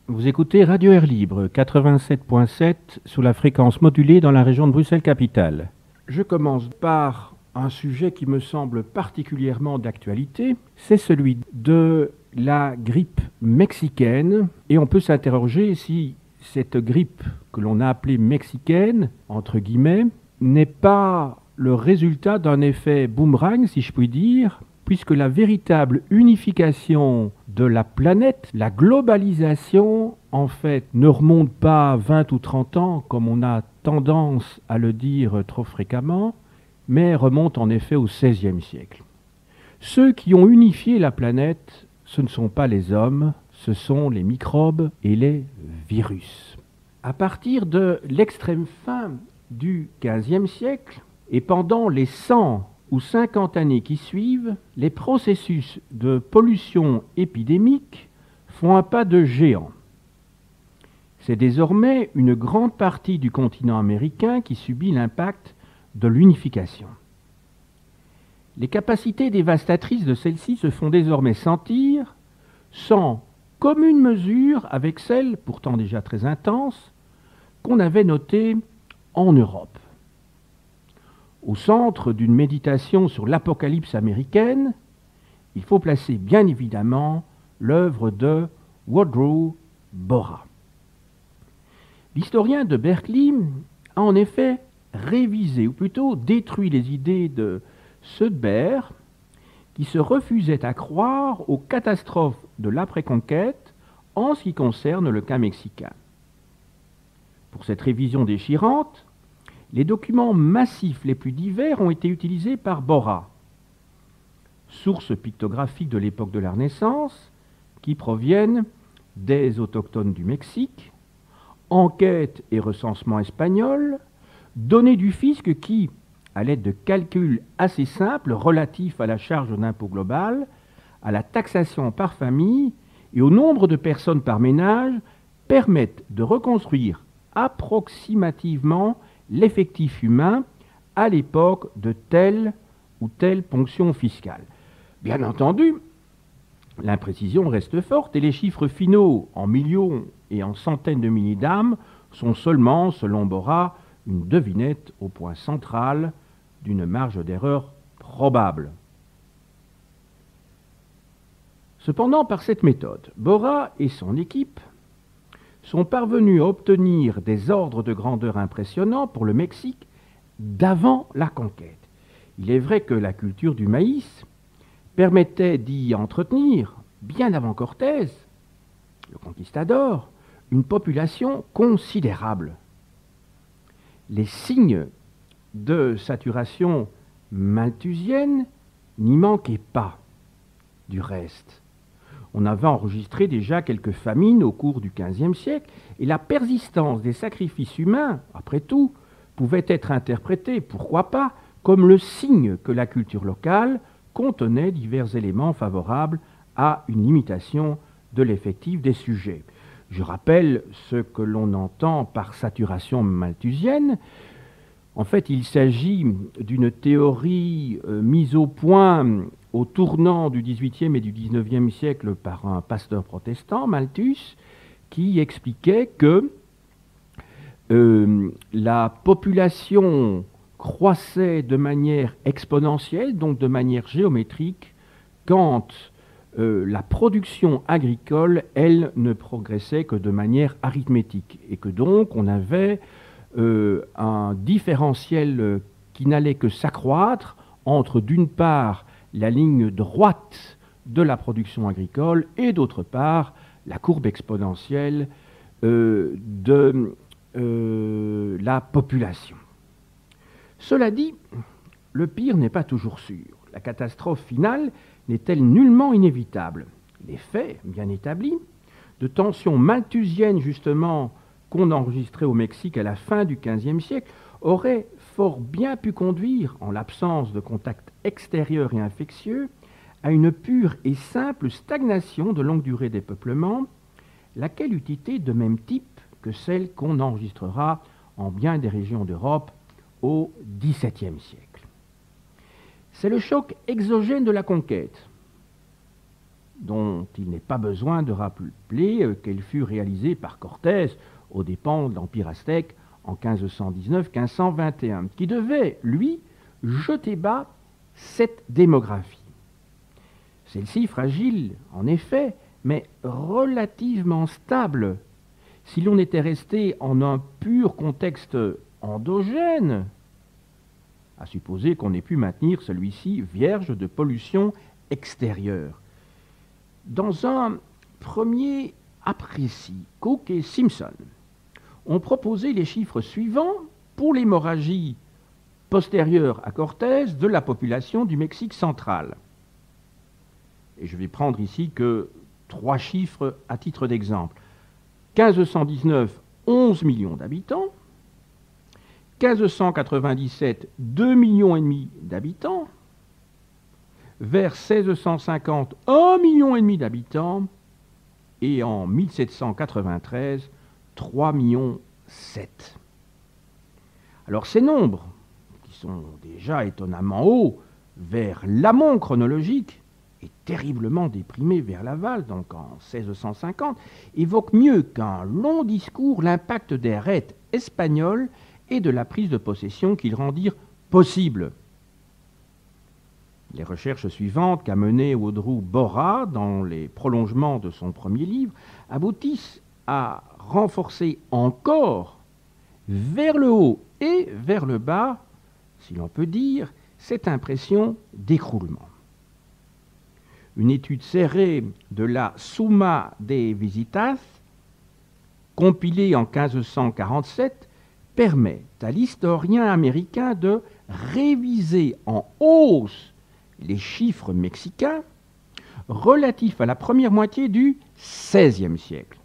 Vous écoutez Radio Air Libre 87.7 sous la fréquence modulée dans la région de Bruxelles-Capitale. Je commence par un sujet qui me semble particulièrement d'actualité, c'est celui de la grippe mexicaine. Et on peut s'interroger si cette grippe que l'on a appelée mexicaine, entre guillemets, n'est pas le résultat d'un effet boomerang, si je puis dire, puisque la véritable unification de la planète, la globalisation, en fait, ne remonte pas 20 ou 30 ans, comme on a tendance à le dire trop fréquemment, mais remonte en effet au XVIe siècle. Ceux qui ont unifié la planète, ce ne sont pas les hommes, ce sont les microbes et les virus. À partir de l'extrême fin du XVe siècle, et pendant les 100 ou 50 années qui suivent, les processus de pollution épidémique font un pas de géant. C'est désormais une grande partie du continent américain qui subit l'impact de l'unification. Les capacités dévastatrices de celle-ci se font désormais sentir sans commune mesure avec celles, pourtant déjà très intenses, qu'on avait notées en Europe. Au centre d'une méditation sur l'apocalypse américaine, il faut placer bien évidemment l'œuvre de Woodrow Borah. L'historien de Berkeley a en effet révisé, ou plutôt détruit les idées de Sudbury, qui se refusait à croire aux catastrophes de l'après-conquête en ce qui concerne le cas mexicain. Pour cette révision déchirante, les documents massifs les plus divers ont été utilisés par Borah. Sources pictographiques de l'époque de la Renaissance, qui proviennent des autochtones du Mexique, enquêtes et recensements espagnols, données du fisc qui, à l'aide de calculs assez simples relatifs à la charge d'impôt globale, à la taxation par famille et au nombre de personnes par ménage, permettent de reconstruire approximativement l'effectif humain à l'époque de telle ou telle ponction fiscale. Bien entendu, l'imprécision reste forte et les chiffres finaux en millions et en centaines de milliers d'âmes sont seulement, selon Borah, une devinette au point central d'une marge d'erreur probable. Cependant, par cette méthode, Borah et son équipe sont parvenus à obtenir des ordres de grandeur impressionnants pour le Mexique d'avant la conquête. Il est vrai que la culture du maïs permettait d'y entretenir, bien avant Cortés, le conquistador, une population considérable. Les signes de saturation malthusienne n'y manquaient pas. Du reste, on avait enregistré déjà quelques famines au cours du XVe siècle, et la persistance des sacrifices humains, après tout, pouvait être interprétée, pourquoi pas, comme le signe que la culture locale contenait divers éléments favorables à une limitation de l'effectif des sujets. Je rappelle ce que l'on entend par saturation malthusienne. En fait, il s'agit d'une théorie mise au point au tournant du XVIIIe et du XIXe siècle par un pasteur protestant, Malthus, qui expliquait que la population croissait de manière exponentielle, donc de manière géométrique, quand la production agricole, elle, ne progressait que de manière arithmétique, et que donc on avait un différentiel qui n'allait que s'accroître entre, d'une part, la ligne droite de la production agricole et, d'autre part, la courbe exponentielle de la population. Cela dit, le pire n'est pas toujours sûr. La catastrophe finale n'est-elle nullement inévitable? Les faits, bien établis, de tensions malthusiennes justement qu'on enregistrait au Mexique à la fin du XVe siècle, auraient fort bien pu conduire, en l'absence de contact extérieur et infectieux, à une pure et simple stagnation de longue durée des peuplements, laquelle eût été de même type que celle qu'on enregistrera en bien des régions d'Europe au XVIIe siècle. C'est le choc exogène de la conquête, dont il n'est pas besoin de rappeler qu'elle fut réalisée par Cortés aux dépens de l'Empire aztèque en 1519-1521, qui devait, lui, jeter bas cette démographie. Celle-ci fragile, en effet, mais relativement stable. Si l'on était resté en un pur contexte endogène, à supposer qu'on ait pu maintenir celui-ci vierge de pollution extérieure. Dans un premier apprécis, Cook et Simpson ont proposé les chiffres suivants pour l'hémorragie postérieure à Cortés de la population du Mexique central. Et je vais prendre ici que 3 chiffres à titre d'exemple. 1519, 11 millions d'habitants. 1597, 2,5 millions d'habitants. Vers 1650, 1,5 million d'habitants. Et en 1793, 3,7 millions. Alors ces nombres, qui sont déjà étonnamment hauts vers l'amont chronologique, et terriblement déprimés vers l'aval, donc en 1650, évoquent mieux qu'un long discours l'impact des raids espagnols et de la prise de possession qu'ils rendirent possible. Les recherches suivantes qu'a menées Audrey Borra dans les prolongements de son premier livre aboutissent à renforcer encore vers le haut et vers le bas, si l'on peut dire, cette impression d'écroulement. Une étude serrée de la Summa de Visitas, compilée en 1547, permet à l'historien américain de réviser en hausse les chiffres mexicains relatifs à la première moitié du XVIe siècle.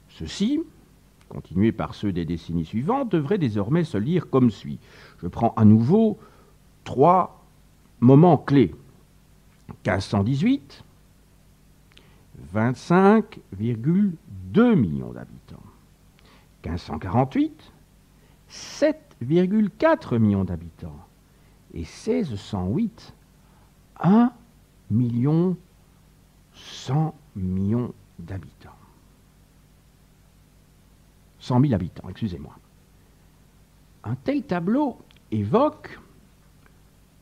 Ceux-ci, continués par ceux des décennies suivantes, devraient désormais se lire comme suit. Je prends à nouveau 3 moments clés. 1518, 25,2 millions d'habitants. 1548, 7,4 millions d'habitants. Et 1608, 1 million 100 millions d'habitants. 100 000 habitants, excusez-moi. Un tel tableau évoque,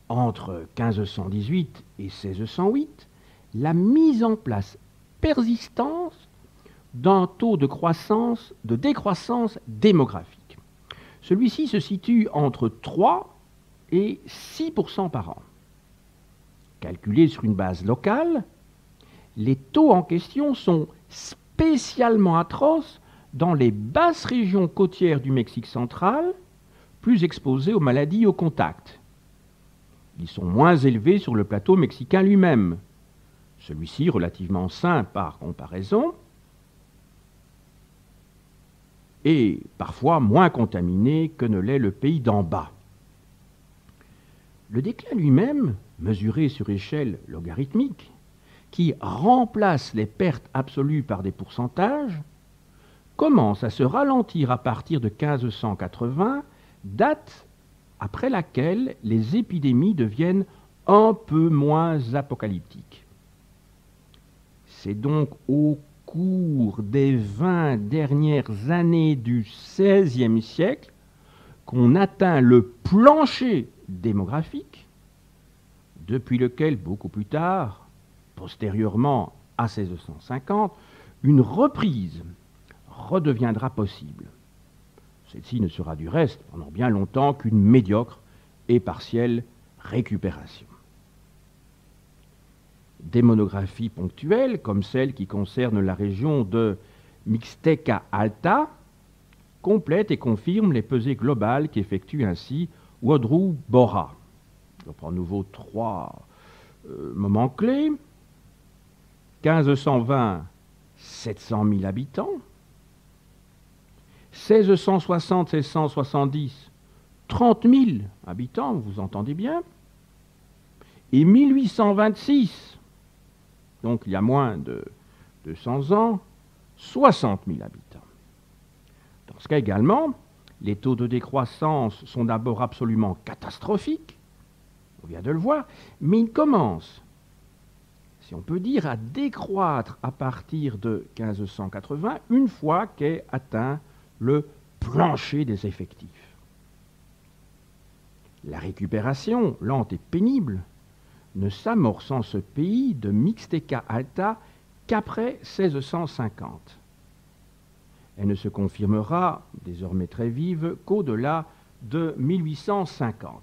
entre 1518 et 1608, la mise en place persistante d'un taux de décroissance démographique. Celui-ci se situe entre 3 et 6% par an. Calculés sur une base locale, les taux en question sont spécialement atroces dans les basses régions côtières du Mexique central, plus exposées aux maladies au contact. Ils sont moins élevés sur le plateau mexicain lui-même, celui-ci relativement sain par comparaison, et parfois moins contaminé que ne l'est le pays d'en bas. Le déclin lui-même, mesuré sur échelle logarithmique, qui remplace les pertes absolues par des pourcentages, commence à se ralentir à partir de 1580, date après laquelle les épidémies deviennent un peu moins apocalyptiques. C'est donc au cours des 20 dernières années du XVIe siècle qu'on atteint le plancher démographique, depuis lequel, beaucoup plus tard, postérieurement à 1650, une reprise redeviendra possible. Celle-ci ne sera du reste pendant bien longtemps qu'une médiocre et partielle récupération. Des monographies ponctuelles, comme celle qui concerne la région de Mixteca Alta, complètent et confirment les pesées globales qu'effectue ainsi Audrey Borra. Je reprends à nouveau 3 moments clés. 1520, 700 000 habitants. 1660-1670, 30 000 habitants, vous entendez bien. Et 1826, donc il y a moins de 200 ans, 60 000 habitants. Dans ce cas également, les taux de décroissance sont d'abord absolument catastrophiques, on vient de le voir, mais ils commencent, si on peut dire, à décroître à partir de 1580, une fois qu'est atteint le plancher des effectifs. La récupération, lente et pénible, ne s'amorce en ce pays de Mixteca Alta qu'après 1650. Elle ne se confirmera, désormais très vive, qu'au-delà de 1850.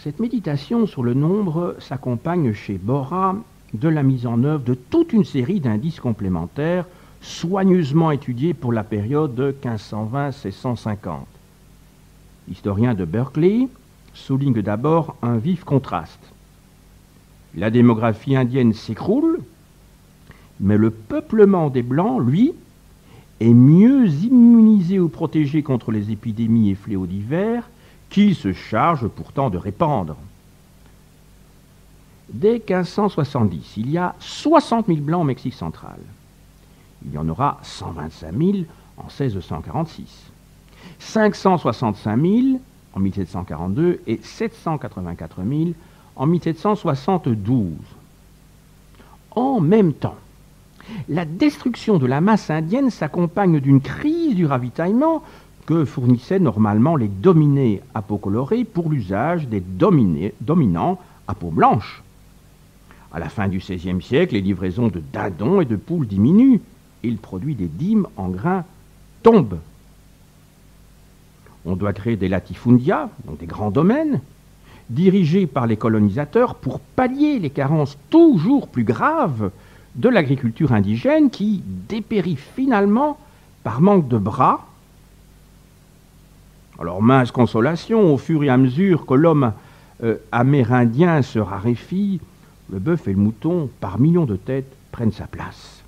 Cette méditation sur le nombre s'accompagne chez Borra de la mise en œuvre de toute une série d'indices complémentaires soigneusement étudiés pour la période de 1520-1650. L'historien de Berkeley souligne d'abord un vif contraste. La démographie indienne s'écroule, mais le peuplement des Blancs, lui, est mieux immunisé ou protégé contre les épidémies et fléaux divers qu'il se charge pourtant de répandre. Dès 1570, il y a 60 000 Blancs au Mexique central. Il y en aura 125 000 en 1646, 565 000 en 1742 et 784 000 en 1772. En même temps, la destruction de la masse indienne s'accompagne d'une crise du ravitaillement que fournissaient normalement les dominés à peau colorée pour l'usage des dominants à peau blanche. À la fin du XVIe siècle, les livraisons de dindons et de poules diminuent et le produit des dîmes en grains tombe. On doit créer des latifundia, donc des grands domaines, dirigés par les colonisateurs pour pallier les carences toujours plus graves de l'agriculture indigène qui dépérit finalement par manque de bras. Alors, mince consolation, au fur et à mesure que l'homme amérindien se raréfie, le bœuf et le mouton, par millions de têtes, prennent sa place.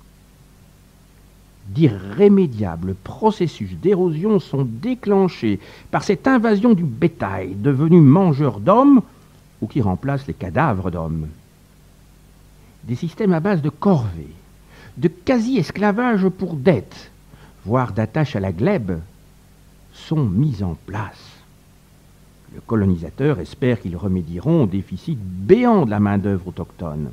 D'irrémédiables processus d'érosion sont déclenchés par cette invasion du bétail devenu mangeur d'hommes ou qui remplace les cadavres d'hommes. Des systèmes à base de corvées, de quasi-esclavage pour dette, voire d'attache à la glèbe, sont mis en place. Le colonisateur espère qu'ils remédieront au déficit béant de la main-d'œuvre autochtone.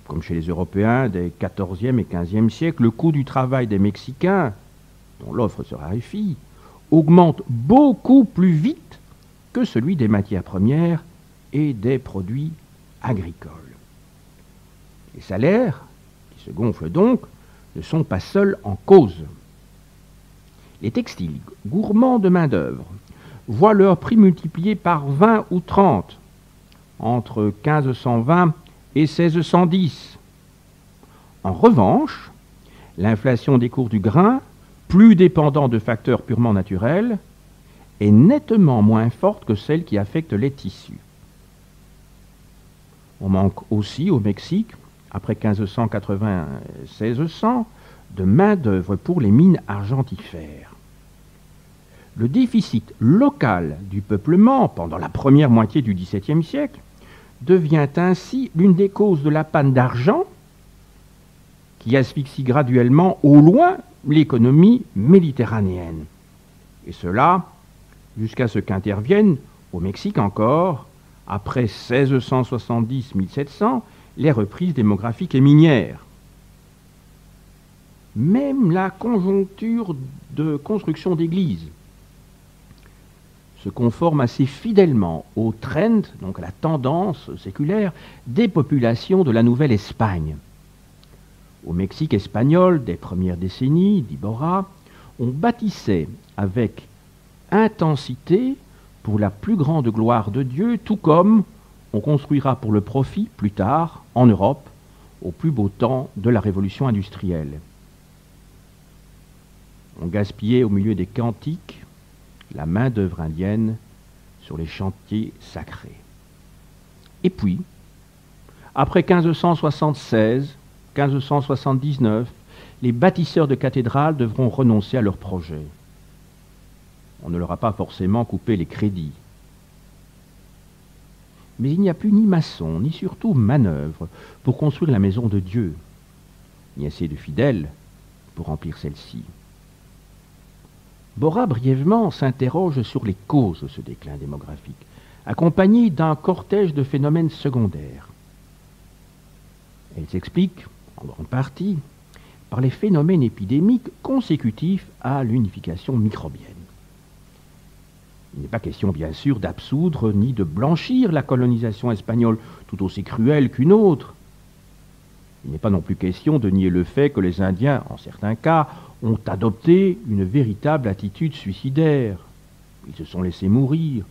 Comme chez les Européens des XIVe et XVe siècles, le coût du travail des Mexicains, dont l'offre se raréfie, augmente beaucoup plus vite que celui des matières premières et des produits agricoles. Les salaires, qui se gonflent donc, ne sont pas seuls en cause. Les textiles, gourmands de main-d'œuvre, voient leur prix multiplié par 20 ou 30 entre 1520 et 1610. En revanche, l'inflation des cours du grain, plus dépendant de facteurs purement naturels, est nettement moins forte que celle qui affecte les tissus. On manque aussi au Mexique, après 1580-1600, de main-d'œuvre pour les mines argentifères. Le déficit local du peuplement pendant la première moitié du XVIIe siècle devient ainsi l'une des causes de la panne d'argent qui asphyxie graduellement au loin l'économie méditerranéenne. Et cela jusqu'à ce qu'interviennent, au Mexique encore, après 1670-1700, les reprises démographiques et minières. Même la conjoncture de construction d'églises se conforme assez fidèlement au trend, donc à la tendance séculaire, des populations de la Nouvelle-Espagne. Au Mexique espagnol des premières décennies, dit Borra, on bâtissait avec intensité pour la plus grande gloire de Dieu, tout comme on construira pour le profit plus tard en Europe, au plus beau temps de la révolution industrielle. On gaspillait au milieu des cantiques la main-d'œuvre indienne sur les chantiers sacrés. Et puis, après 1576, 1579, les bâtisseurs de cathédrales devront renoncer à leurs projets. On ne leur a pas forcément coupé les crédits. Mais il n'y a plus ni maçon, ni surtout manœuvre pour construire la maison de Dieu, ni assez de fidèles pour remplir celle-ci. Borah brièvement s'interroge sur les causes de ce déclin démographique, accompagné d'un cortège de phénomènes secondaires. Elle s'explique, en grande partie, par les phénomènes épidémiques consécutifs à l'unification microbienne. Il n'est pas question, bien sûr, d'absoudre ni de blanchir la colonisation espagnole, tout aussi cruelle qu'une autre. Il n'est pas non plus question de nier le fait que les Indiens, en certains cas, ont adopté une véritable attitude suicidaire. Ils se sont laissés mourir,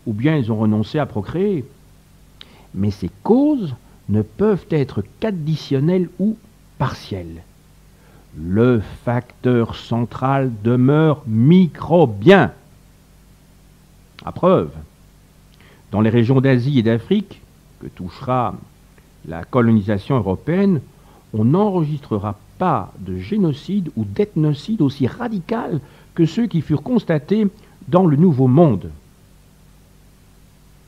ou bien ils ont renoncé à procréer. Mais ces causes ne peuvent être qu'additionnelles ou partielles. Le facteur central demeure microbien. À preuve, dans les régions d'Asie et d'Afrique, que touchera la colonisation européenne, on n'enregistrera pas de génocide ou d'ethnocide aussi radical que ceux qui furent constatés dans le Nouveau Monde.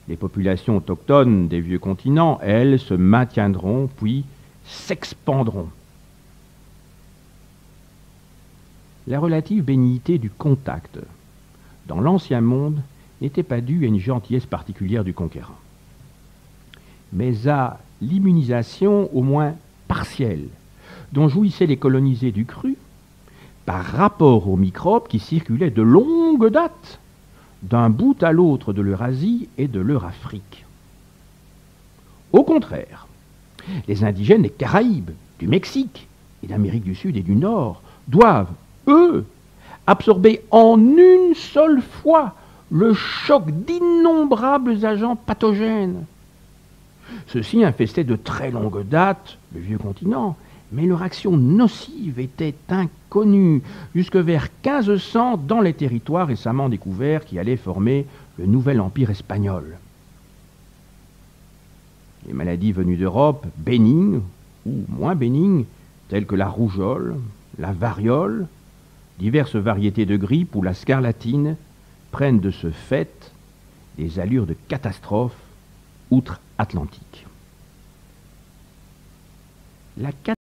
Les populations autochtones des vieux continents, elles, se maintiendront puis s'expandront. La relative bénignité du contact dans l'Ancien Monde n'était pas due à une gentillesse particulière du conquérant, mais à l'immunisation au moins partielle dont jouissaient les colonisés du cru par rapport aux microbes qui circulaient de longue date d'un bout à l'autre de l'Eurasie et de l'Eurafrique. Au contraire, les indigènes des Caraïbes, du Mexique et d'Amérique du Sud et du Nord doivent, eux, absorber en une seule fois le choc d'innombrables agents pathogènes. Ceux-ci infestaient de très longue date le vieux continent, mais leur action nocive était inconnue jusque vers 1500 dans les territoires récemment découverts qui allaient former le nouvel empire espagnol. Les maladies venues d'Europe, bénignes ou moins bénignes, telles que la rougeole, la variole, diverses variétés de grippe ou la scarlatine, prennent de ce fait des allures de catastrophe outre-Atlantique. La